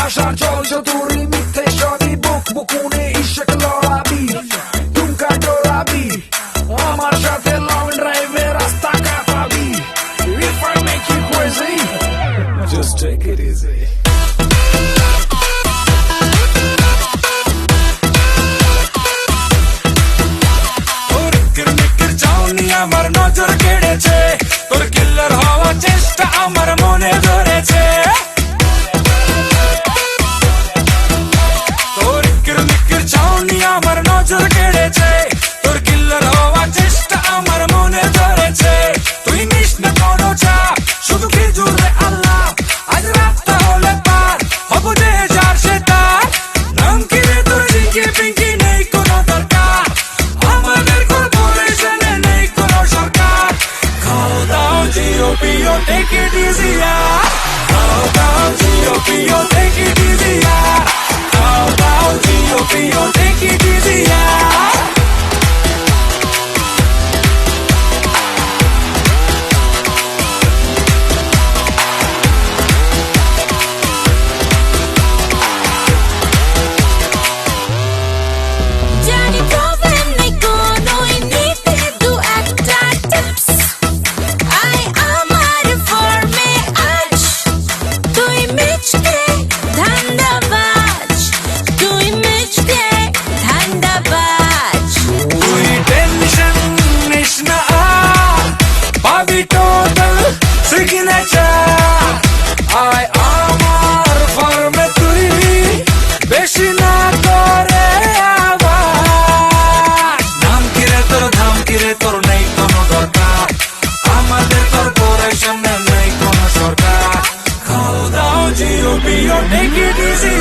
ভাষা চল চতুরি মিথ্যে সবই বুক বুকুনে ইশক লড়াবি টুমকা ডোরাবি আমার সাথে লং ড্রাইভে রাস্তা কাটাবি If I make you crazy just take it easy আমার নজর কেড়েছে তোর কিল্লার হওয়া চেষ্টা আমার মনে ধরেছে তোর কিরমিকির ছাউনি আমার নজর কেড়েছে তোর কিল্লার হওয়া চেষ্টা আমার মনে ধরেছে তুই নিস না কোনো চাপ শুধু কি জুড়ে আল্লাহ আজ রাতটা হলে পার হব যে যার সে তার নাম কি রে তোর জিঙ্কি পিঙ্কি নেই কোনো দরকার আমাদের কর্পোরেশনে নেই কোনো সরকার খাও দাও জিও পিও টেক ইট ইজি খাও দাও জিও পিও টেক ইট ইজি খাও দাও জিও পিও টেক ইট ইজি আয় আমার ফার্মে তুই বেশি না করে আবার নাম কিরে তোর ধাম কিরে তোর নেই কোনো দরকার আমাদের কর্পোরেশনে নেই কোনো সরকার খাও দাও জিও পিও টেক ইট ইজি